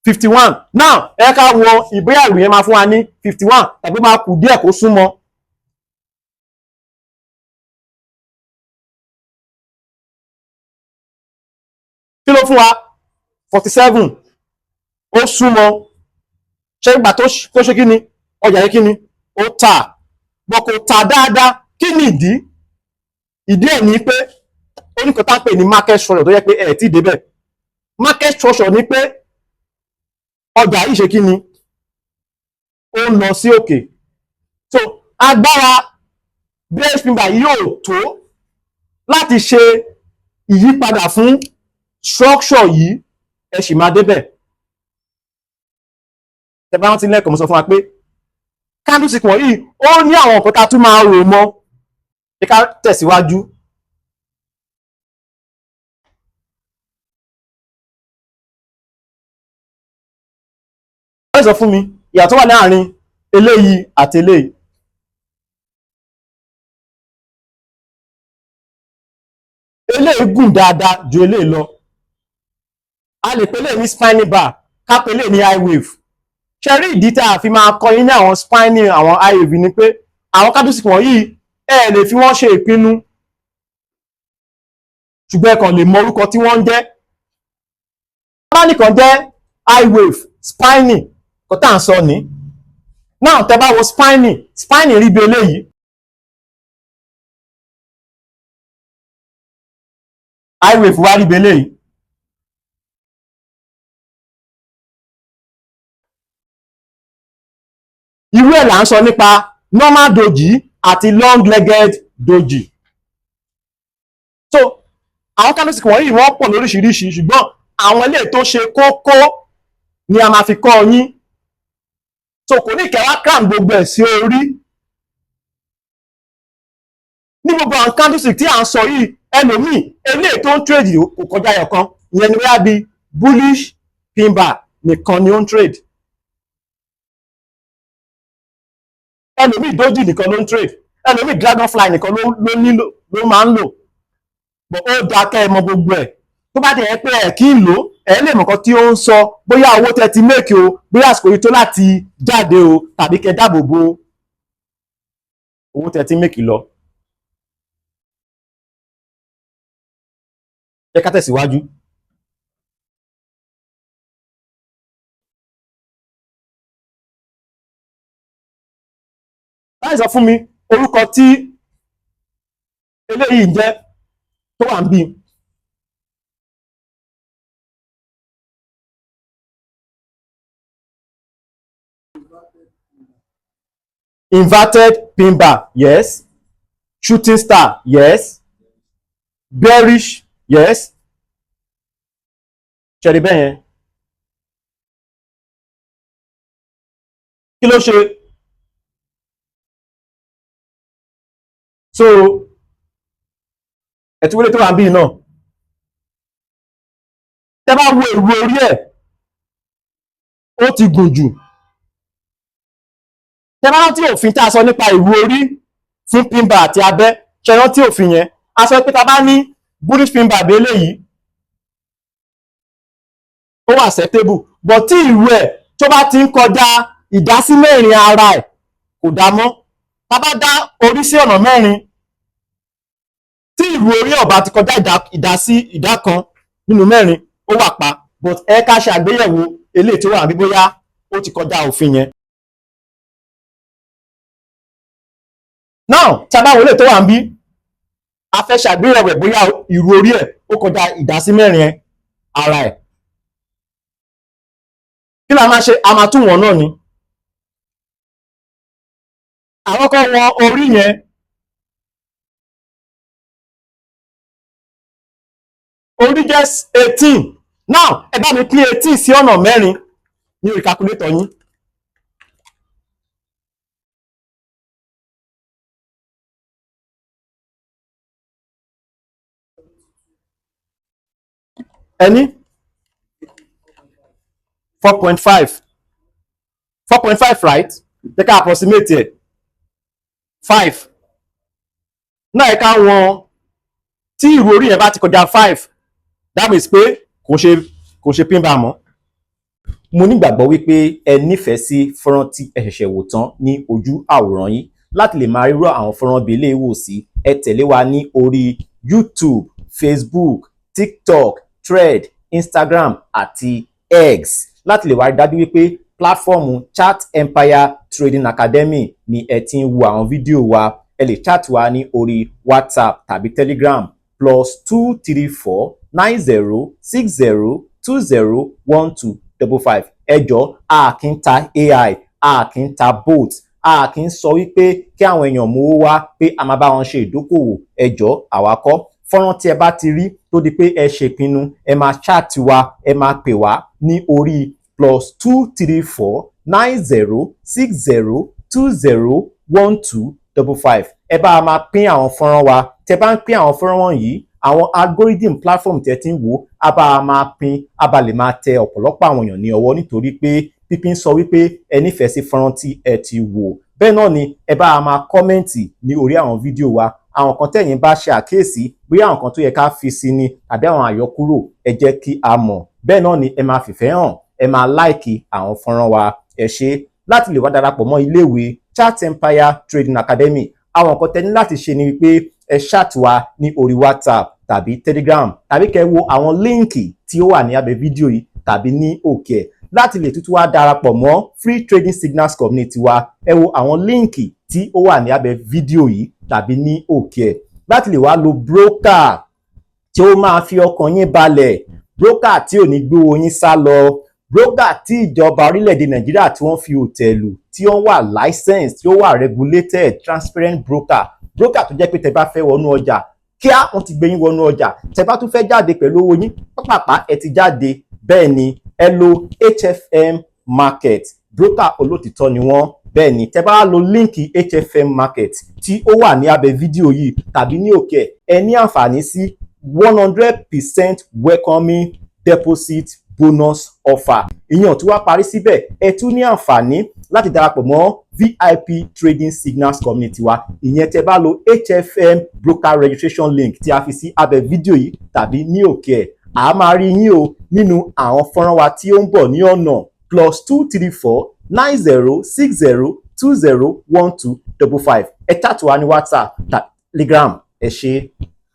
51. Now ẹ ká wo ìbóyá ìròyìn máa fún wa ní 51 tàbí máa kù díẹ̀ kó súnmọ́. Kí ló fún wa 47 ó súnmọ́. Ṣé ìgbà tó ṣe kí ni ọjà yẹn kí ni ó tà bọ́ kò tà dáadáa. Kí ni ìdí? Ìdí ẹ̀ ní pé oníkan tá ń pè ní market structure tó yẹ pé ẹ̀ tí débẹ̀. Market structure ní pé ọjà yìí ṣe kí ni ó ń lọ sí òkè. So agbára BHP yóò tó láti ṣe ìyípadà fún structure yìí, ẹ sì máa débẹ̀. Tẹ́bá rántí lẹ́ẹ̀kan mo sọ fún wa pé candlestick wọ̀nyí ó ní àwọn nǹkan tá tún máa rò mọ́. Ẹ ká tẹ̀síwájú. Ẹ sọ fún mi ìyàtọ̀ wà láàrin eléyìí àti eléyìí. Eléyìí gùn dáadáa ju eléyìí lọ. A lè pè eléyìí ní spiny bar, ká pè eléyìí ní high wave. Ṣé rí ìdí tá a fi máa kọ́ yín ní àwọn spiny àwọn high wave ni pé àwọn candlestick wọ̀nyí ẹ lè fi wọ́n ṣe ìpinnu, ṣùgbọ́n ẹ kàn lè mọ orúkọ tí wọ́n ń jẹ́. Bá nìkan jẹ́ high wave, spiny kò tá à ń sọ ní. Náà tẹ́ bá wo spiny rí bí eléyìí. High wave wá rí bí eléyìí. Irú ẹ̀ là ń sọ nípa normal doji àti long legged doji. So àwọn candlestick wọ̀nyí wọ́n pọ̀ lóríṣiríṣi, ṣùgbọ́n àwọn eléyìí tó ṣe kókó ni a máa fi kọ́ yín. So kò ní kẹwàá kàn gbogbo ẹ̀ sí orí. Ní gbogbo àwọn candlestick tí à ń sọ yìí, ẹlòmíì eléyìí tó ń trade kò kọjá ẹ̀kan, ìyẹn ni wíwá bí bullish pin bar nìkan ni ó ń trade. Ẹlòmíì doji nìkan ló ń trade, ẹlòmíì dragonfly nìkan ló máa ń lò. Bọ̀ ó dáa kẹ́ ẹ mọ gbogbo ẹ̀. Tó bá dẹ̀ pé ẹ̀ kí ń lò ẹ̀ lè mọ̀kan tí ó ń sọ bóyá owó tẹ́ ti make o, bóyá àsìkò yìí tó láti jáde o, tàbí kẹ́ dáàbò bo owó tẹ́ ti make lọ. Jẹ́ ká tẹ̀síwájú. Láì sọ fún mi orúkọ tí eléyìí ń jẹ́ tó wà ń bí. Inverted pin bar, yes. Shooting star, yes. Bearish, yes. Ṣẹ̀rí bẹ́ẹ̀ yẹn. Kí ló ṣe? So ẹ̀túwélé tó wà ń bí náà. Tẹ́ bá wo èrò orí ẹ̀, ó ti gùn jù. Tẹ́ bá rántí òfin tá a sọ nípa èrò orí fún pin bar àti abẹ́, ṣé rántí òfin yẹn? A sọ pé tá bá ní bullish pin bar bí eléyìí, ó wà acceptable, but tí ìrù ẹ̀ tó bá ti ń kọjá ìdásí mẹ́rin ara ẹ̀ kò dá mọ́. Tá bá dá orí sí ọ̀nà mẹ́rin, tí ìrù orí ọ̀bá ti kọjá ìdásí ìdá kan nínú mẹ́rin, ó wà pa. But ẹ ká ṣe àgbéyẹ̀wò eléyìí tó wà bí bóyá ó ti kọjá òfin yẹn. Now tí a bá wọlé tó wà ń bí, a fẹ́ ṣàgbéyẹ̀wò ẹ̀ bóyá ìrù orí ẹ̀ ó kọjá ìdásí mẹ́rin ara ẹ̀. Kí la máa ṣe? A máa tún wọ̀n náà ni. Àwọn kan wọn orí yẹn. Orí jẹ́ 18. Now ẹ bá mi pín 18 sí ọ̀nà mẹ́rin ní orí calculator yín. Ẹni 4.5. 4.5, right? Ẹ ká approximate ẹ̀ 5. Náà ẹ ká wọn tí ìrù orí yẹn bá ti kọjá 5, that means pé kò ṣe pin bar mọ́. Mo nígbàgbọ́ wípé ẹ nífẹ̀ẹ́ sí fọ́nrán tí ẹ ṣẹ̀ṣẹ̀ wò tán ní ojú àwòrán yín. Láti lè máa rírọ̀ àwọn fọ́nrán bí eléyìí wò sí, ẹ tẹ̀lé wa ní orí YouTube, Facebook, TikTok, Thread, Instagram àti X láti lè wá rí dájú wípé pláfọ́ọ̀mù Chat Empire Trading Academy ni ẹ ti ń wo àwọn fídíò wa. Ẹ lè chat wa ní orí WhatsApp tàbí Telegram +234 90 60 20 1255. Ẹ jọ̀ọ́, a kì í ta AI, a kì í ta bot, a kì í sọ wípé kí àwọn èèyàn mówó wá pé a máa bá wọn ṣe ìdókòwò. Ẹ jọ̀ọ́, àwa kọ́. Fọ́nrán tí ẹ bá ti rí tó di pé ẹ ṣèpinnu, ẹ máa chat wa, ẹ máa pè wá ní orí +234 90 60 20 12 55. Ẹ bá a máa pín àwọn fọ́nrán wa. Tẹ bá ń pín àwọn fọ́nrán wọ̀nyí, àwọn algorithm platform tẹ ti ń wò á bá a máa pín, á bá lè máa tẹ ọ̀pọ̀lọpọ̀ àwọn èèyàn ní ọwọ́ nítorí pé pípín sọ wípé ẹ nífẹ̀ẹ́ sí fọ́nrán tí ẹ ti wò. Bẹ́ẹ̀ náà ni ẹ bá a máa kọ́mẹ́ǹtì ní orí àwọn fídíò wa. Àwọn kan tẹ̀yin bá ṣe àkíyèsí, bóyá àwọn kan tó yẹ ká fi sí ni tàbí àwọn àyọkúrò, ẹ jẹ́ kí a mọ̀. Bẹ́ẹ̀ náà ni ẹ máa fìfẹ́ hàn, ẹ máa láìkì àwọn fọ́nrán wa. Ẹ ṣé. Láti lè wá darapọ̀ mọ́ iléèwé Chat Empire Trading Academy, àwọn nǹkan tẹ́ ní láti ṣe ni wípé ẹ chat wa ní orí WhatsApp tàbí Telegram tàbí kẹ́ wo àwọn líǹkì tí ó wà ní abẹ́ fídíò yìí tàbí ní òkè ẹ̀. Láti lè tútù wá darapọ̀ mọ́ Free Trading Signals Community wa, ẹ wo àwọn líǹkì tí ó wà ní abẹ́ fídíò yìí tàbí ní òkè ẹ̀. Láti lè wá lo broker tí ó máa fi ọkàn yín balẹ̀, broker tí ò ní gbé owó yín sá lọ, broker tí ìjọba orílẹ̀-èdè Nàìjíríà tí wọ́n fi òtẹ̀lù, tí wọ́n wà licensed, tí ó wà regulated, transparent broker. Broker tó jẹ́ pé tẹ bá fẹ́ wọnú ọjà, kíá wọ́n ti gbé yín wọnú ọjà. Tẹ bá tún fẹ́ jáde pẹ̀lú owó yín, pápápá ẹ ti jáde. Bẹ́ẹ̀ ni ẹ lo HFM Market, broker olótìtọ́ ni wọ́n. Bẹ́ẹ̀ ni tẹ bá lo líǹkì HFM Market tí ó wà ní abẹ́ fídíò yìí tàbí ní òkè, ẹ ní àǹfààní sí 100% welcoming deposit bonus offer. Ìyẹn tí wá parí síbẹ̀, ẹ tún ní àǹfààní láti darapọ̀ mọ́ VIP Trading Signals Community wa. Ìyẹn tẹ bá lo HFM broker registration link tí a fi sí abẹ́ fídíò yìí tàbí ní òkè ẹ̀. A máa rí yín o nínú àwọn fọ́nrán wa tí ó ń bọ̀ ní ọ̀nà +234 90 60 20 12 55. Ẹ chat wa ní WhatsApp, Telegram. Ẹ ṣé.